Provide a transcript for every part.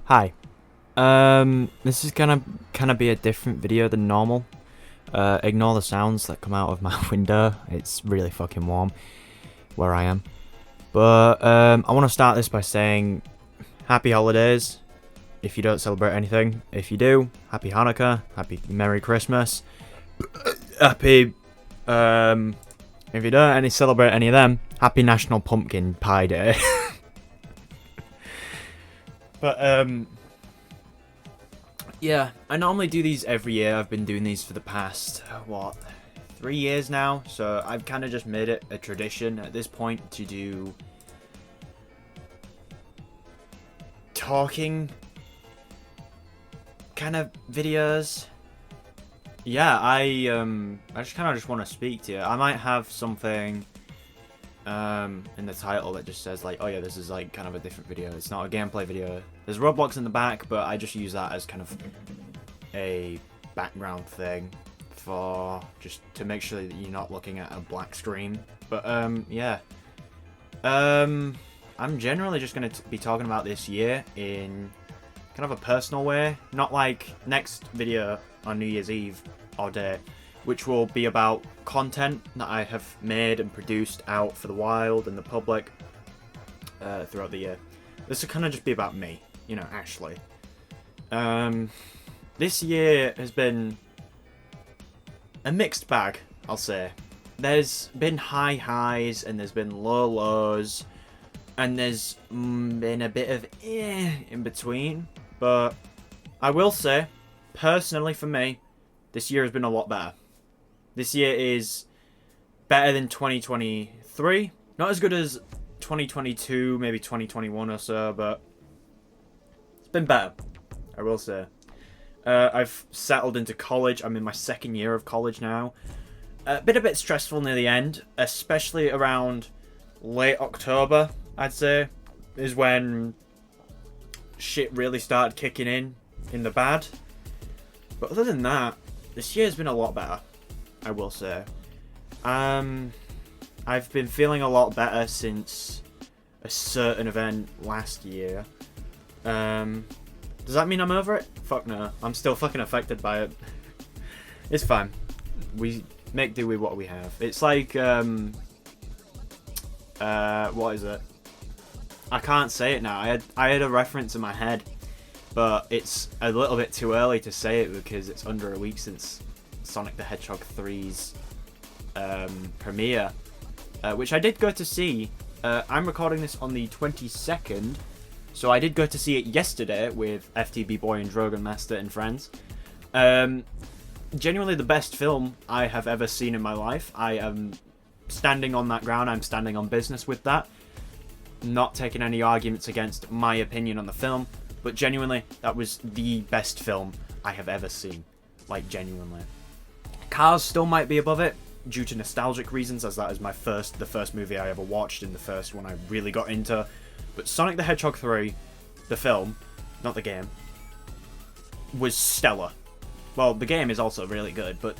Hi. This is gonna kind of be a different video than normal. Ignore the sounds that come out of my window. It's really fucking warm where I am. But I want to start this by saying happy holidays. If you don't celebrate anything, if you do, happy Hanukkah, happy Merry Christmas, happy. If you don't celebrate any of them, happy National Pumpkin Pie Day. But yeah, I normally do these every year. I've been doing these for the past, what, 3 years now? So I've kind of just made it a tradition at this point to do talking kind of videos. Yeah, I just kind of just want to speak to you. I might have something in the title that just says like, oh yeah, this is like kind of a different video. It's not a gameplay video. There's Roblox in the back, but I just use that as kind of a background thing for just to make sure that you're not looking at a black screen. But yeah, I'm generally just going to be talking about this year in kind of a personal way, not like next video on New Year's Eve or day, which will be about content that I have made and produced out for the wild and the public throughout the year. This will kind of just be about me, you know, actually. This year has been a mixed bag, I'll say. There's been high highs and there's been low lows, and there's been a bit of in between. But I will say, personally for me, this year has been a lot better. This year is better than 2023. Not as good as 2022, maybe 2021 or so, but it's been better, I will say. I've settled into college. I'm in my second year of college now. Been a bit stressful near the end, especially around late October, I'd say, is when shit really started kicking in the bad. But other than that, this year's been a lot better, I will say. I've been feeling a lot better since a certain event last year. Does that mean I'm over it? Fuck no. I'm still fucking affected by it. It's fine. We make do with what we have. It's like, what is it? I can't say it now. I had a reference in my head, but it's a little bit too early to say it because it's under a week since Sonic the Hedgehog 3's premiere, which I did go to see. I'm recording this on the 22nd, so I did go to see it yesterday with FTB Boy and Drogon Master and friends. Genuinely the best film I have ever seen in my life. I am standing on that ground. I'm standing on business with that. Not taking any arguments against my opinion on the film, but genuinely, that was the best film I have ever seen. Like, genuinely. Cars still might be above it, due to nostalgic reasons, as that is the first movie I ever watched and the first one I really got into. But Sonic the Hedgehog 3, the film, not the game, was stellar. Well, the game is also really good, but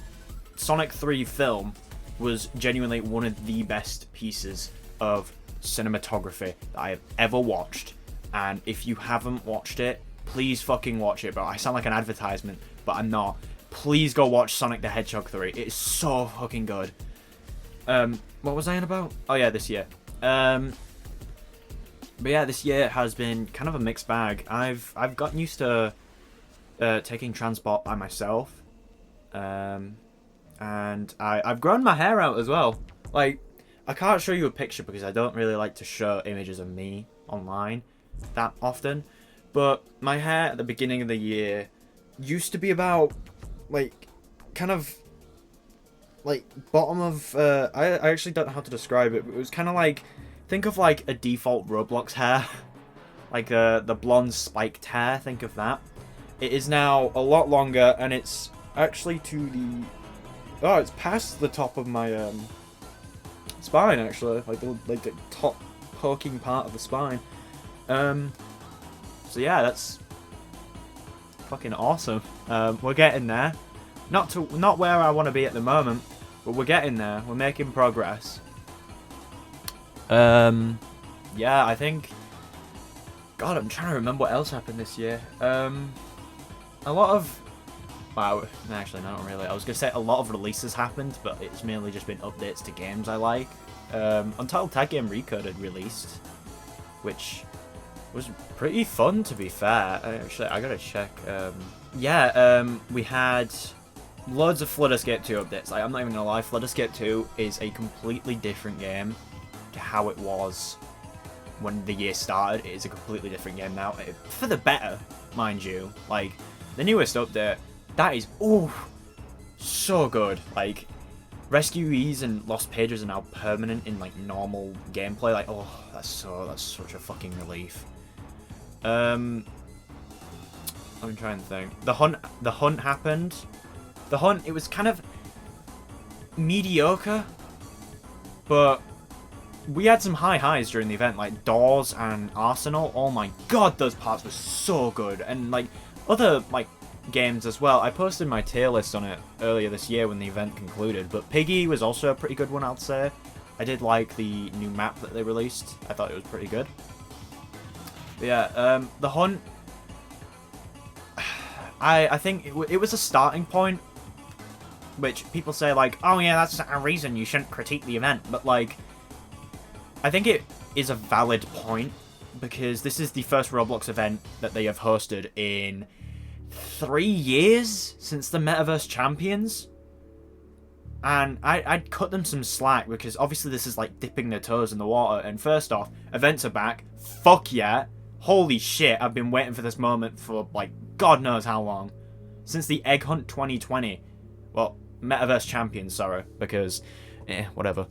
Sonic 3 film was genuinely one of the best pieces of cinematography that I have ever watched. And if you haven't watched it, please fucking watch it, bro. I sound like an advertisement, but I'm not. Please go watch Sonic the Hedgehog 3. It is so fucking good. What was I on about? Oh yeah, this year. But yeah, this year has been kind of a mixed bag. I've gotten used to taking transport by myself. And I've grown my hair out as well. Like, I can't show you a picture because I don't really like to show images of me online that often. But my hair at the beginning of the year used to be about, like, kind of, like, bottom of, I actually don't know how to describe it, but it was kind of like, think of, like, a default Roblox hair. Like, the blonde spiked hair, think of that. It is now a lot longer, and it's actually to the, oh, it's past the top of my, spine, actually. Like the top poking part of the spine. So yeah, that's fucking awesome. We're getting there. Not where I want to be at the moment, but we're getting there. We're making progress. Yeah, I think God, I'm trying to remember what else happened this year. A lot of... Wow, actually, no, not really. I was going to say a lot of releases happened, but it's mainly just been updates to games I like. Untitled Tag Game Recoded released, which was pretty fun, to be fair. Actually, I gotta check. We had loads of Flood Escape 2 updates. Like, I'm not even gonna lie, Flood Escape 2 is a completely different game to how it was when the year started. It is a completely different game now, for the better, mind you. Like, the newest update, that is, so good. Like, rescuees and lost pages are now permanent in, like, normal gameplay. Like, that's such a fucking relief. I'm trying to think. The hunt happened. The hunt, it was kind of mediocre, but we had some high highs during the event, like Doors and Arsenal. Oh my god, those parts were so good. And, like, other, like, games as well. I posted my tier list on it earlier this year when the event concluded, but Piggy was also a pretty good one, I'd say. I did like the new map that they released. I thought it was pretty good. But yeah, the hunt, I think it was a starting point, which people say, like, oh yeah, that's a reason you shouldn't critique the event, but, like, I think it is a valid point, because this is the first Roblox event that they have hosted in 3 years since the Metaverse Champions, and I'd cut them some slack, because obviously this is like dipping their toes in the water. And first off, events are back. Fuck yeah. Holy shit, I've been waiting for this moment for, like, God knows how long. Since the Egg Hunt 2020. Well, Metaverse Champions, sorry, because, whatever.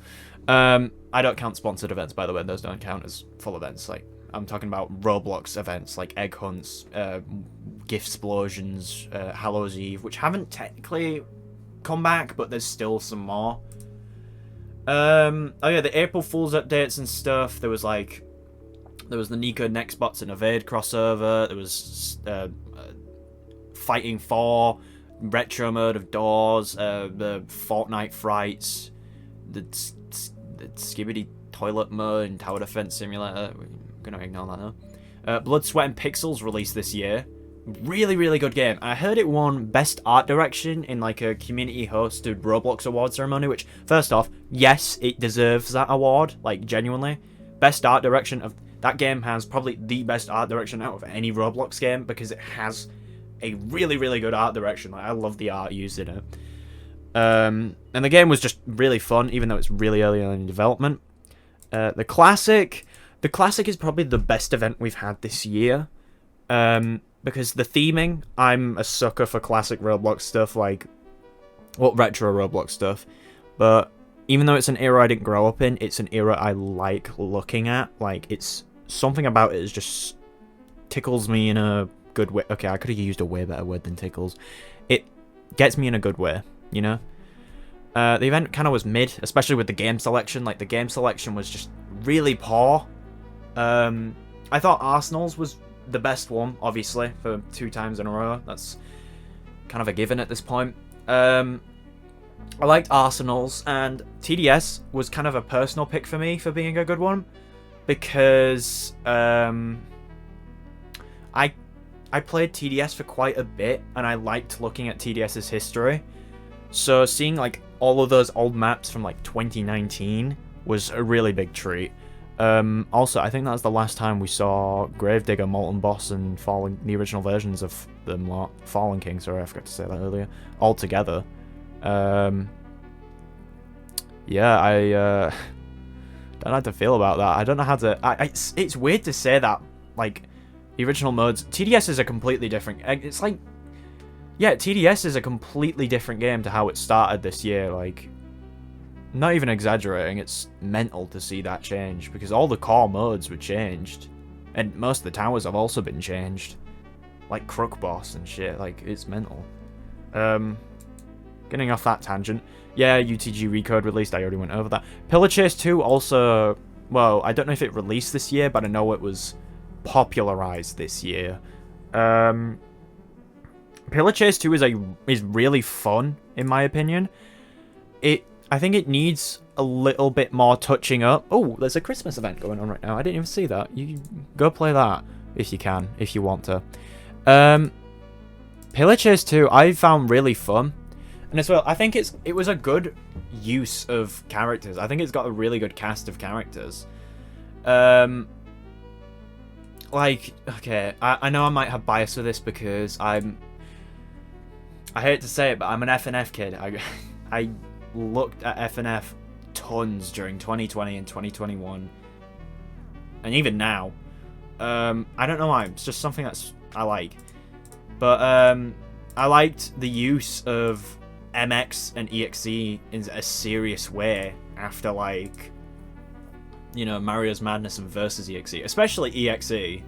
I don't count sponsored events, by the way. Those don't count as full events. Like, I'm talking about Roblox events, like Egg Hunts, Gift Explosions, Hallows Eve, which haven't technically come back, but there's still some more. Oh yeah, the April Fool's updates and stuff. There was the Nico Nextbots and Evade crossover. There was Fighting 4, retro mode of Doors, the Fortnite Frights, the Skibidi Toilet mode and Tower Defense Simulator. We're gonna ignore that now. Blood, Sweat and Pixels released this year. Really, really good game. I heard it won Best Art Direction in, like, a community-hosted Roblox award ceremony, which, first off, yes, it deserves that award, like, genuinely. Best Art Direction of... That game has probably the best art direction out of any Roblox game, because it has a really, really good art direction. Like, I love the art used in it. And the game was just really fun, even though it's really early on in development. The Classic is probably the best event we've had this year. Because the theming, I'm a sucker for classic Roblox stuff, like, well, retro Roblox stuff. But even though it's an era I didn't grow up in, it's an era I like looking at. Like, it's something about it is just tickles me in a good way. Okay, I could have used a way better word than tickles. It gets me in a good way, you know? The event kind of was mid, especially with the game selection. Like, the game selection was just really poor. I thought Arsenal's was the best one, obviously, for 2 times in a row. That's kind of a given at this point. I liked Arsenal's, and TDS was kind of a personal pick for me for being a good one, because I played TDS for quite a bit, and I liked looking at TDS's history. So seeing, like, all of those old maps from, like, 2019 was a really big treat. Also, I think that was the last time we saw Gravedigger, Molten Boss, and the original versions of them lot. Fallen King, sorry, I forgot to say that earlier. All together. Yeah, I don't know how to feel about that. I don't know how to... It's weird to say that, like, the original modes... TDS is a completely different... It's like... Yeah, TDS is a completely different game to how it started this year, like... Not even exaggerating, it's mental to see that change, because all the core modes were changed. And most of the towers have also been changed. Like Crook Boss and shit, like, it's mental. Getting off that tangent. Yeah, UTG Recode released, I already went over that. Pillar Chase 2 also... Well, I don't know if it released this year, but I know it was popularized this year. Pillar Chase 2 is really fun, in my opinion. I think it needs a little bit more touching up. Oh, there's a Christmas event going on right now. I didn't even see that. You go play that. if you can, if you want to. Pillar Chase 2, I found really fun. And as well, I think it was a good use of characters. I think it's got a really good cast of characters. Like, okay, I know I might have bias for this because I hate to say it, but I'm an FNF kid. I looked at FNF tons during 2020 and 2021. And even now. I don't know why, it's just something I like. But I liked the use of MX and EXE in a serious way after, like, you know, Mario's Madness and Versus EXE, especially EXE,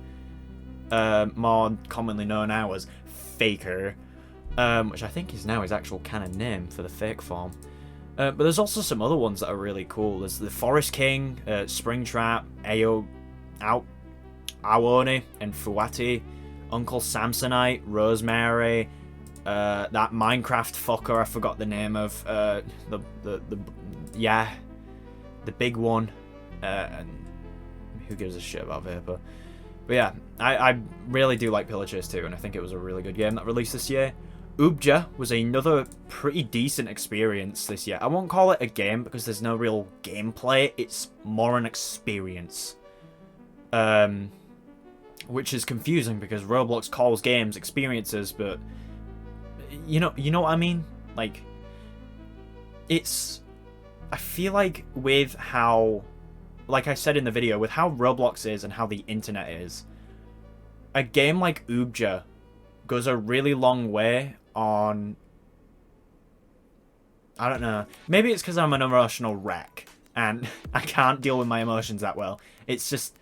more commonly known now as Faker, which I think is now his actual canon name for the fake form. But there's also some other ones that are really cool. There's the Forest King, Springtrap, Aoni, and Fuati, Uncle Samsonite, Rosemary, that Minecraft fucker I forgot the name of, the big one, and who gives a shit about Vapor? But yeah, I really do like Pillar Chase 2, and I think it was a really good game that released this year. Ubja was another pretty decent experience this year. I won't call it a game because there's no real gameplay, it's more an experience. Which is confusing because Roblox calls games experiences, but you know what I mean? Like, I feel like with how, like I said in the video, with how Roblox is and how the internet is, a game like Ubja goes a really long way on, I don't know, maybe it's because I'm an emotional wreck and I can't deal with my emotions that well. It's just,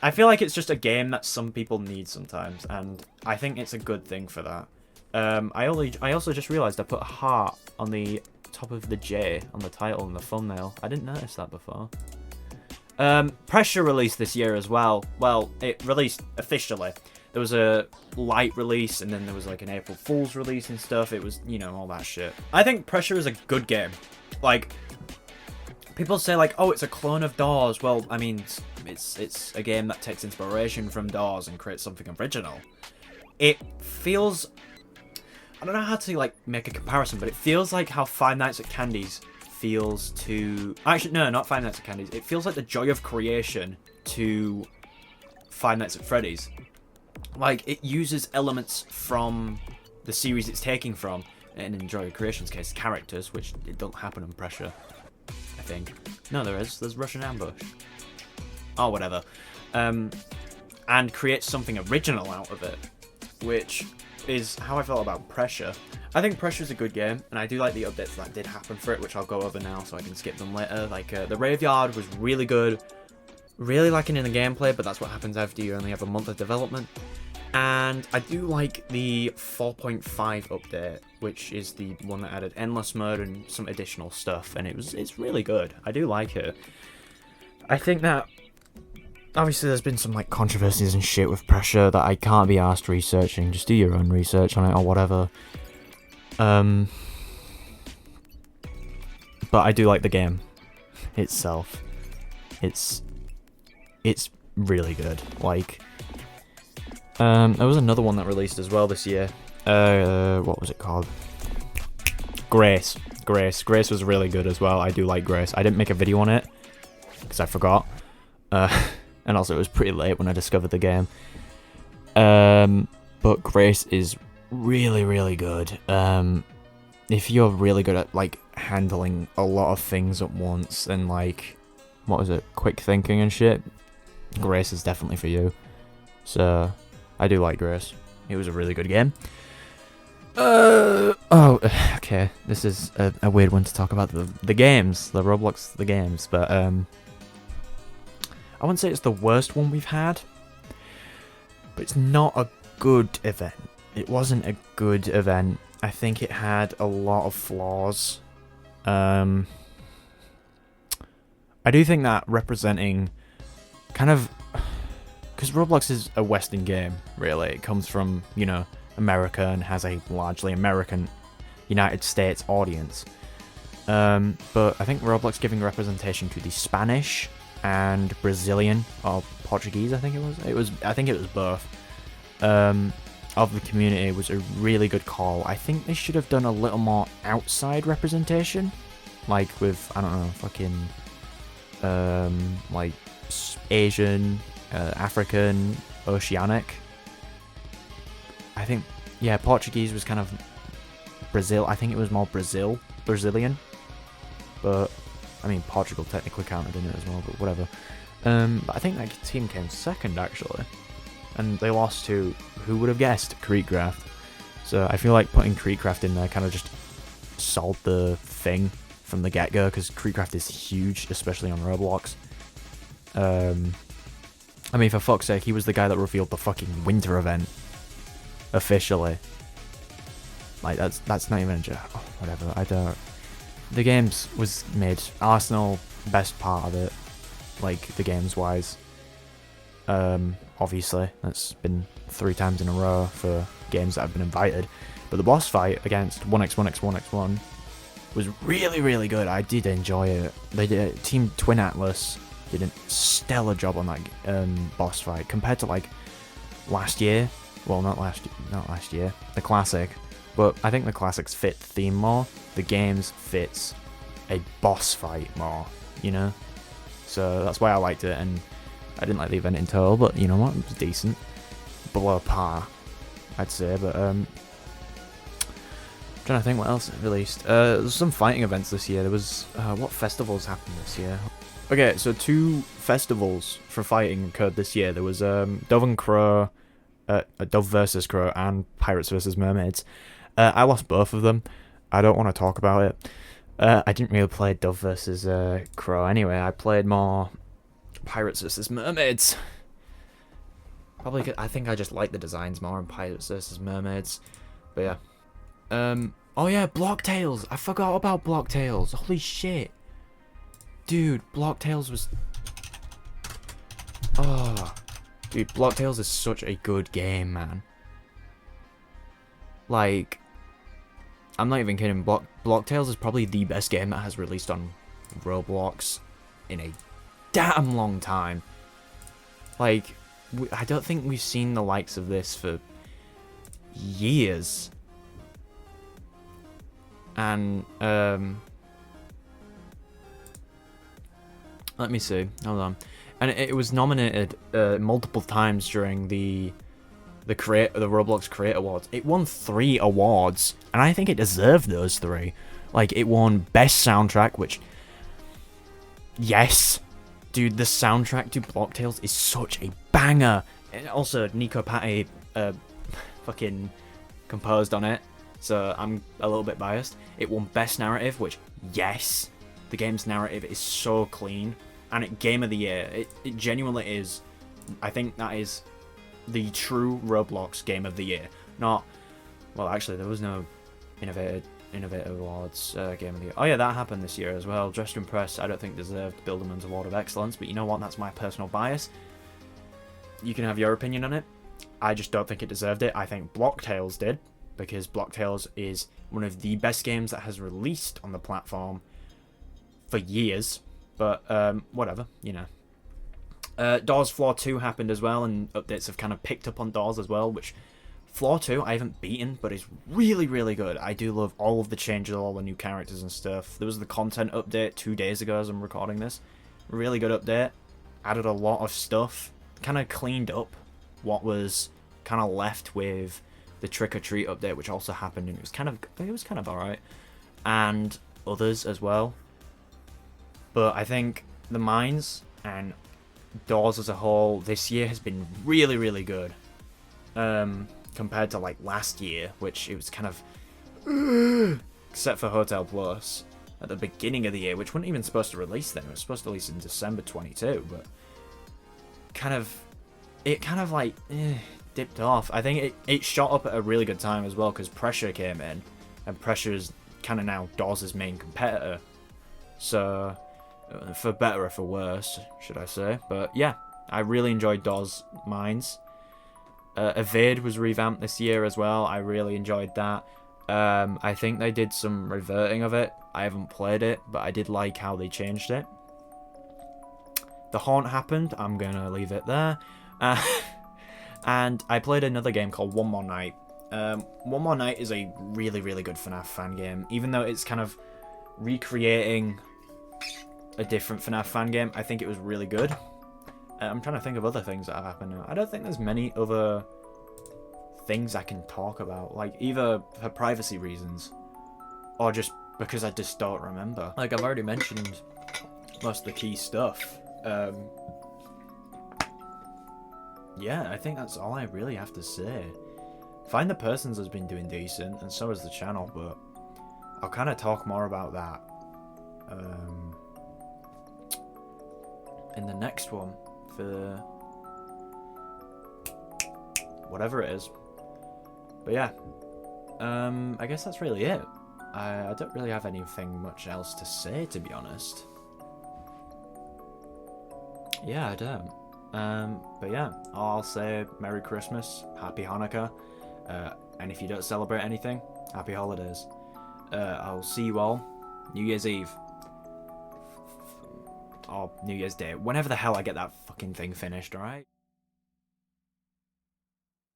I feel like it's just a game that some people need sometimes, and I think it's a good thing for that. I also just realised I put a heart on the top of the J on the title and the thumbnail. I didn't notice that before. Pressure released this year as well. Well, it released officially. There was a light release, and then there was like an April Fool's release and stuff. It was, you know, all that shit. I think Pressure is a good game. Like, people say like, oh, it's a clone of Doors. Well, I mean, it's a game that takes inspiration from Doors and creates something original. It feels, I don't know how to like make a comparison, but it feels like how Five Nights at Candy's feels to, actually no, not Five Nights at Candy's. It feels like the joy of creation to Five Nights at Freddy's. Like, it uses elements from the series it's taking from, and in Joy of Creation's case, characters, which it don't happen in Pressure, I think. No, there is. There's Russian Ambush. Oh, whatever. And creates something original out of it, which is how I felt about Pressure. I think Pressure is a good game, and I do like the updates that did happen for it, which I'll go over now so I can skip them later. Like, the Graveyard was really good. Really lacking in the gameplay, but that's what happens after you only have a month of development. And I do like the 4.5 update, which is the one that added endless mode and some additional stuff, and it's really good. I do like it. I think that obviously there's been some like controversies and shit with Pressure that I can't be asked researching. Just do your own research on it or whatever. But I do like the game itself. It's really good. Like, there was another one that released as well this year. What was it called? Grace. Grace was really good as well. I do like Grace. I didn't make a video on it because I forgot. And also it was pretty late when I discovered the game. But Grace is really, really good. If you're really good at like handling a lot of things at once and like, what was it, quick thinking and shit, Grace is definitely for you. So I do like Grace. It was a really good game. Okay. This is a weird one to talk about the games, the Roblox, the games, but I wouldn't say it's the worst one we've had, but it's not a good event. It wasn't a good event. I think it had a lot of flaws. I do think that representing kind of, because Roblox is a Western game, really. It comes from, you know, America and has a largely American United States audience. But I think Roblox giving representation to the Spanish and Brazilian or Portuguese. I think it was. I think it was both. Of the community was a really good call. I think they should have done a little more outside representation, like with, I don't know, fucking like Asian, African, Oceanic. I think, yeah, Portuguese was kind of Brazil. I think it was more Brazilian, but I mean Portugal technically counted in it as well, but whatever. But I think that team came second actually, and they lost to, who would have guessed, Creekcraft. So I feel like putting Creekcraft in there kind of just solved the thing from the get-go, because Creekcraft is huge, especially on Roblox. I mean, for fuck's sake, he was the guy that revealed the fucking winter event officially. Like, that's not even a joke. Oh, whatever, I don't. The games was mid. Arsenal, best part of it, like the games wise. Obviously, that's been 3 times in a row for games that have been invited. But the boss fight against 1x1x1x1 was really, really good. I did enjoy it. They did. Team Twin Atlas did a stellar job on that boss fight compared to like last year. Well, not last year. The classic. But I think the classics fit theme more. The games fits a boss fight more, you know? So that's why I liked it, and I didn't like the event in total, but you know what? It was decent. Below par, I'd say, but trying to think what else it released. There's some fighting events this year. There was, what festivals happened this year? Okay, so 2 festivals for fighting occurred this year. There was Dove and Crow, Dove versus Crow, and Pirates versus Mermaids. I lost both of them. I don't want to talk about it. I didn't really play Dove versus Crow anyway. I played more Pirates versus Mermaids. Probably, I think I just like the designs more in Pirates versus Mermaids. But yeah. Oh yeah, Blocktails. I forgot about Blocktails. Holy shit. Dude, Blocktails was... Oh. Dude, Blocktails is such a good game, man. Like, I'm not even kidding. Blocktails is probably the best game that has released on Roblox in a damn long time. Like, I don't think we've seen the likes of this for years. And, let me see. Hold on. And it was nominated multiple times during the Roblox Create Awards. It won 3 awards, and I think it deserved those 3. Like, it won Best Soundtrack, which... Yes! Dude, the soundtrack to Blocktails is such a banger! And also, Nico Patti fucking composed on it, so I'm a little bit biased. It won Best Narrative, which, yes! The game's narrative is so clean. And it Game of the Year. It genuinely is. I think that is the true Roblox Game of the Year. Not... Well, actually, there was no Innovative Awards Game of the Year. Oh yeah, that happened this year as well. Dressed to Impress, I don't think deserved Builderman's Award of Excellence, but you know what? That's my personal bias. You can have your opinion on it. I just don't think it deserved it. I think Blocktails did, because Blocktails is one of the best games that has released on the platform for years. But, whatever, you know. Doors Floor 2 happened as well, and updates have kind of picked up on Doors as well, which... Floor 2 I haven't beaten, but is really, really good. I do love all of the changes, all the new characters and stuff. There was the content update 2 days ago as I'm recording this. Really good update. Added a lot of stuff. Kind of cleaned up what was kind of left with the Trick or Treat update, which also happened, and it was kind of alright. And others as well. But I think the mines and Doors as a whole this year has been really, really good. Compared to like last year, which it was kind of except for Hotel Plus at the beginning of the year, which wasn't even supposed to release then. It was supposed to release in December 22, but it kind of like dipped off. I think it shot up at a really good time as well, because Pressure came in, and Pressure's kind of now Dawes' main competitor. So for better or for worse, should I say. But yeah, I really enjoyed Dawes Mines. Evade was revamped this year as well. I really enjoyed that. I think they did some reverting of it. I haven't played it, but I did like how they changed it. the haunt happened. I'm gonna leave it there. And I played another game called One More Night. One More Night is a really, really good FNAF fan game. Even though it's kind of recreating a different FNAF fan game, I think it was really good. I'm trying to think of other things that have happened now. I don't think there's many other things I can talk about, like either for privacy reasons or just because I just don't remember. Like, I've already mentioned most of the key stuff. Yeah, I think that's all I really have to say. Find the Persons has been doing decent, and so has the channel, but I'll kind of talk more about that in the next one for whatever it is. But yeah, I guess that's really it. I don't really have anything much else to say, to be honest. Yeah, I don't. But yeah, I'll say Merry Christmas, Happy Hanukkah, and if you don't celebrate anything, Happy Holidays. I'll see you all New Year's Eve. Or New Year's Day, whenever the hell I get that fucking thing finished, alright?